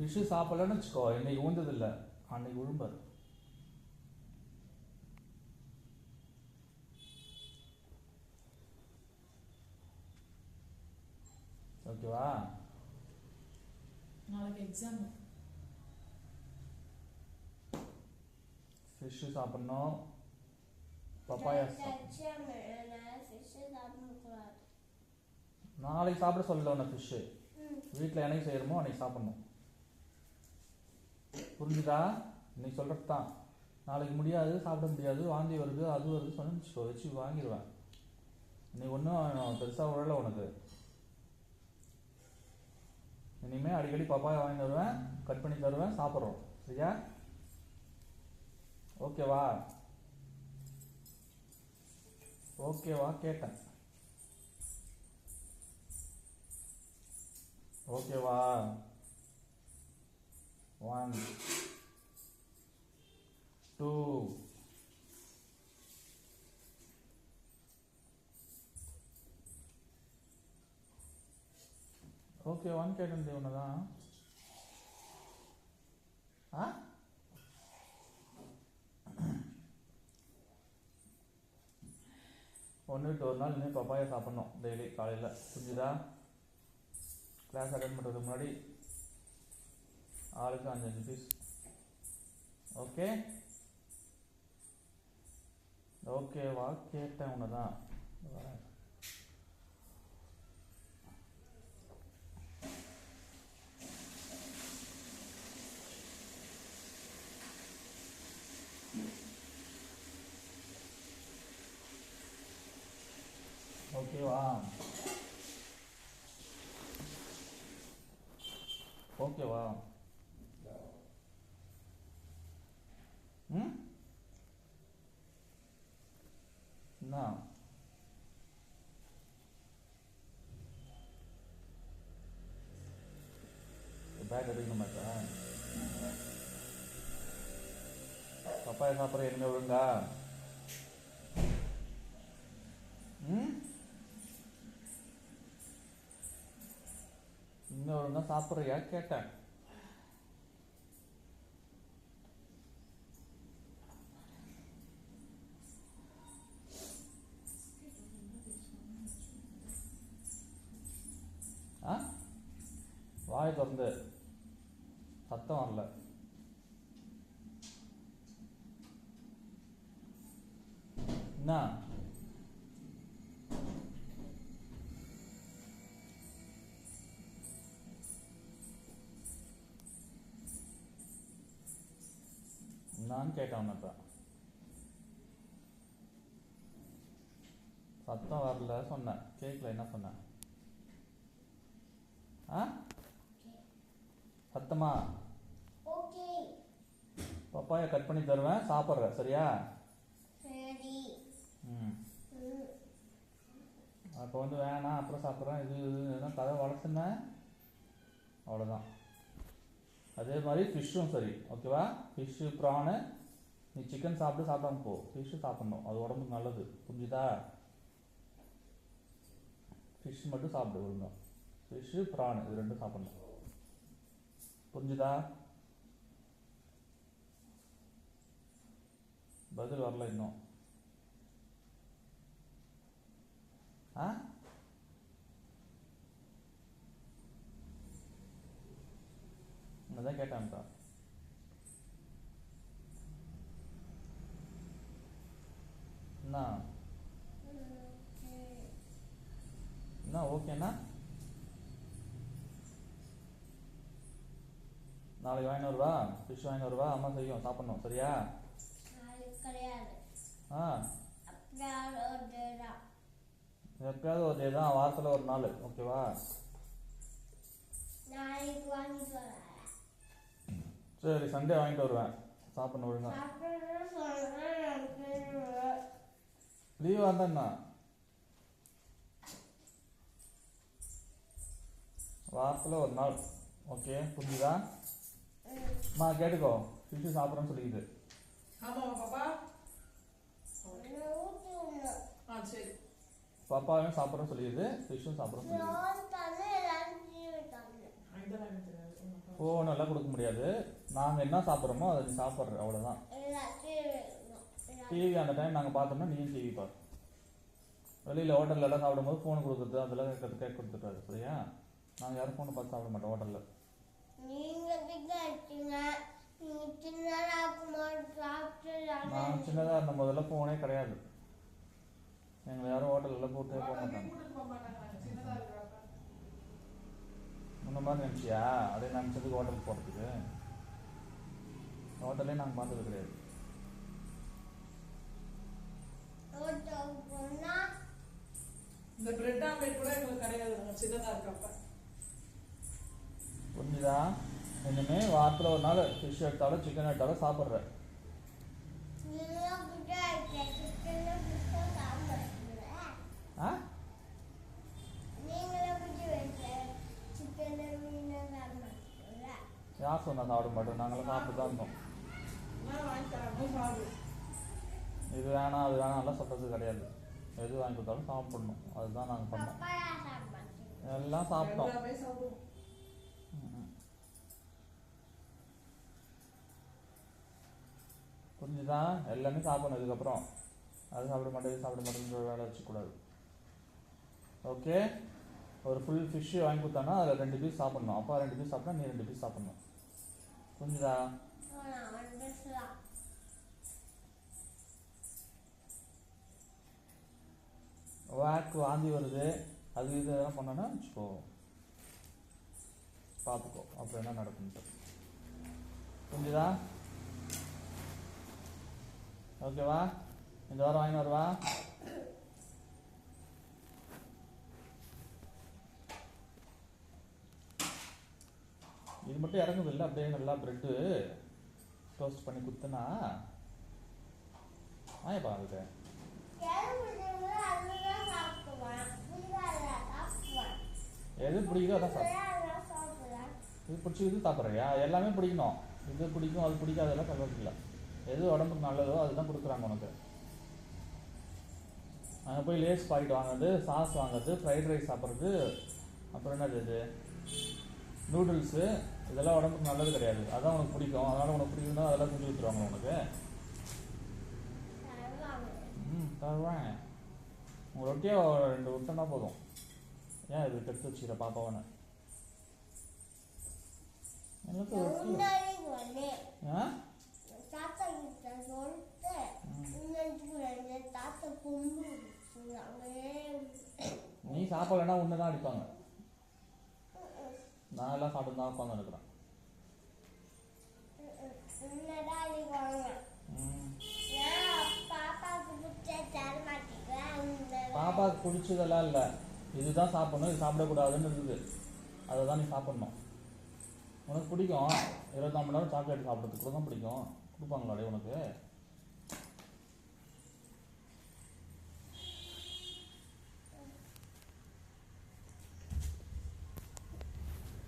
Fish சாப்பிடலன்னு வச்சுக்கோ, இன்னைக்கு ஊந்ததில்ல, அன்னைக்கு விழும்பார். ஓகேவா? நாளைக்கு எக்ஸாம். ஃபிஷ்ஷு சாப்பிட்ணும், பப்பாயா நாளைக்கு சாப்பிட சொல்லல உன்னை. ஃபிஷ்ஷு வீட்டில் என்னைக்கு செய்யணுமோ அன்னைக்கு சாப்பிட்ணும். புரிஞ்சுதா? இன்னைக்கு சொல்கிறது தான். நாளைக்கு முடியாது, சாப்பிட முடியாது, வாந்தி வருது, அது வருது சொன்னு வச்சு வாங்கிடுவேன். நீ ஒன்றும் பெருசாக உழல உனக்கு. இனிமேல் அடிக்கடி பப்பாயா வாங்கி தருவேன், கட் பண்ணி தருவேன், சாப்பிட்றோம். சரியா? ஓகேவா? ஓகேவா கேட்டேன். ஓகேவா? 1 2 ஓகேவான்னு கேட்டேன். ஒன்றுதான். ஆ ஒன்று விட்டு ஒரு நாள் இனிமேல் பப்பாயா சாப்பிட்ணும் டெய்லி காலையில். புரிஞ்சுதா? கிளாஸ் அட்டென்ட் பண்ணுறதுக்கு முன்னாடி ஆளுக்கு 5 பீஸ். ஓகே? ஓகேவா கேட்டேன். ஒன்று தான். வரேன். ஓகேவா? ஓகேவா? ம் என்ன பேக் எடுக்கணும் மாட்டா? பப்பாயா சாப்பிட்ற என்ன ஒழுங்கா? ம் இன்னும் ஒழுங்கா சாப்பிட்றியா கேட்டேன். ஆ வாய் திறந்து சத்தம் வரல. என்ன நான் கேட்டேன். இப்போ சத்தம் வரல சொன்னேன், கேட்கல. என்ன சொன்னேன்? ஆ சத்தமா? பப்பாயா கட் பண்ணி தருவேன், சாப்பிட்ற. சரியா? ம் அப்போ வந்து வேணாம் அப்புறம் சாப்பிட்றேன் இது இதுன்னா கதை வளர்த்துனேன், அவ்வளோதான். அதே மாதிரி ஃபிஷ்ஷும் சரி. ஓகேவா? ஃபிஷ்ஷு ப்ரானு நீ சிக்கன் சாப்பிடாம போ. ஃபிஷ்ஷு சாப்பிட்ணும், அது உடம்புக்கு நல்லது. புரிஞ்சுதா? ஃபிஷ் மட்டும் சாப்பிடு ஒழுங்கா. ஃபிஷ்ஷு ப்ரானு இது ரெண்டும் சாப்பிட்ணும். புரிஞ்சுதா? பதில் வரல இன்னும். ஆ தான் கேட்டான்ப்பா. என்ன ஓகேண்ணா? நாளைக்கு வாங்கி வருவா, ஃபிஷ் வாங்கி வருவா, அம்மா செய்யும், சாப்பிட்ணும். சரியா? ஆ எப்பயாவது ஒரு டே தான், வாரத்தில் ஒரு நாள். ஓகேவா? சரி சண்டே வாங்கிட்டு வருவேன், சாப்பிடணும் ஒழுங்கா. லீவ் வந்தேன்னா வாரத்தில் ஒரு நாள். ஓகே புரிஞ்சுதா? அம்மா கேட்டுக்கோ, ஃபிஷ்ஷு சாப்பிட்றேன்னு சொல்லிக்குது. பாப்பாவையும் சாப்பிட்றேன்னு சொல்லிடுது, ஃபிஷ்ஷும் சாப்பிட்றேன்னு சொல்லிடுது. ஃபோன் எல்லாம் கொடுக்க முடியாது. நாங்கள் என்ன சாப்பிட்றோமோ அதை நீ சாப்பிட்ற, அவ்வளோதான். டிவி அந்த டைம் நாங்கள் பார்த்தோம்னா நீயும் டிவி பாரு. வெளியில் ஹோட்டலில் எல்லாம் சாப்பிடும்போது ஃபோன் கொடுக்குறது அதெல்லாம் கேட்க கொடுத்துட்டாரு. சரியா? நாங்கள் யாரும் ஃபோனை பார்த்து சாப்பிட மாட்டோம் ஹோட்டலில். நான் சின்னதாக இருந்த போதெல்லாம் ஃபோனே கிடையாது. எங்களை யாரும் ஹோட்டலில் போட்டே போக மாட்டாங்க. இந்த மாதிரி நினச்சியா? அதே நினச்சதுக்கு ஹோட்டலுக்கு போகிறதுக்கு ஹோட்டலே நாங்கள் பார்த்தது கிடையாது. இந்த பிரெட் ஆம்லேட் கூட எங்களுக்கு கிடையாது சின்னதாக இருக்கப்ப. புரிஞ்சுதா? இனிமே வாரத்தில் ஒரு நாள் ஃபிஷ் எடுத்தாலும் சிக்கன் எடுத்தாலும் சாப்பிட்ற. ஆ? யார் சொன்னா சாப்பிட மாட்டோம்? நாங்களாம் சாப்பிட்டு தான் இருந்தோம். இது வேணாம் அது வேணாம்லாம் சொல்கிறது கிடையாது. எது வாங்கி கொடுத்தாலும் சாப்பிடணும். அதுதான் நாங்கள் பண்ணோம். எல்லாம் சாப்பிட்டோம். புரிஞ்சுதா? எல்லாமே சாப்பிடணும். இதுக்கப்புறம் அது சாப்பிட மாட்டேன் இது சாப்பிட மாட்டேங்கிற வேலை வச்சுக்கூடாது. ஓகே? ஒரு ஃபுல் ஃபிஷ்ஷு வாங்கி கொடுத்தானா அதில் 2 பீஸ் சாப்பிட்ணும். அப்பா 2 பீஸ் சாப்பிட்டா நீ 2 பீஸ் சாப்பிட்ணும். புரிஞ்சுதா? வாந்தி வருது அது இது எதனா பண்ணோன்னா வச்சுக்கோ, பார்த்துக்கோ அப்புறம் என்ன நடக்கும்ட்டு. புரிஞ்சுதா? ஓகேவா? இந்த வாரம் வாங்கி வருவா? இது மட்டும் இறங்குது இல்லை, அப்படியே நல்லா ப்ரெட்டு டோஸ்ட் பண்ணி கொடுத்தனா வாங்கப்பா. அதுக்கு எது பிடிக்குதோ அதான் சாப்பிட்றேன். இது பிடிச்சி இது சாப்பிட்றியா? எல்லாமே பிடிக்கணும். இது பிடிக்கும் அது பிடிக்காதெல்லாம் சொல்ல. எது உடம்புக்கு நல்லதோ அதுதான் கொடுக்குறாங்க உனக்கு. அங்கே போய் லேஸ் பாக்கெட் வாங்குறது, சாஸ் வாங்குறது, ஃப்ரைட் ரைஸ் சாப்பிட்றது, அப்புறம் என்னது இது நூடுல்ஸு, இதெல்லாம் உடம்புக்கு நல்லது கிடையாது. அதான் உனக்கு பிடிக்கும். அதனால் உனக்கு பிடிக்கும்னா அதெல்லாம் செஞ்சு கொடுத்துருவாங்க உனக்கு. தருவேன். உங்கள் ரொட்டியாக 2 விட்டோன்னா போதும். ஏன் இது கெடுத்து வச்சுக்கிற பாப்பாவனை? எனக்கு ரொட்டி நீ சாப்பிடலன்னா ஒன்று தான் அடிப்பாங்க. நான் எல்லாம் சாப்பிட்டு தான் உட்காந்து இருக்கிறேன். பாப்பாவுக்கு பிடிச்சதெல்லாம் இல்லை, இதுதான் சாப்பிடணும் இது சாப்பிடக்கூடாதுன்னு இருக்குது. அதை தான் நீ சாப்பிட்ணும். உனக்கு பிடிக்கும் 24 மணி நேரம் சாக்லேட் சாப்பிட்றதுக்கு கூட தான் பிடிக்கும். கொடுப்பாங்களாடே உனக்கு?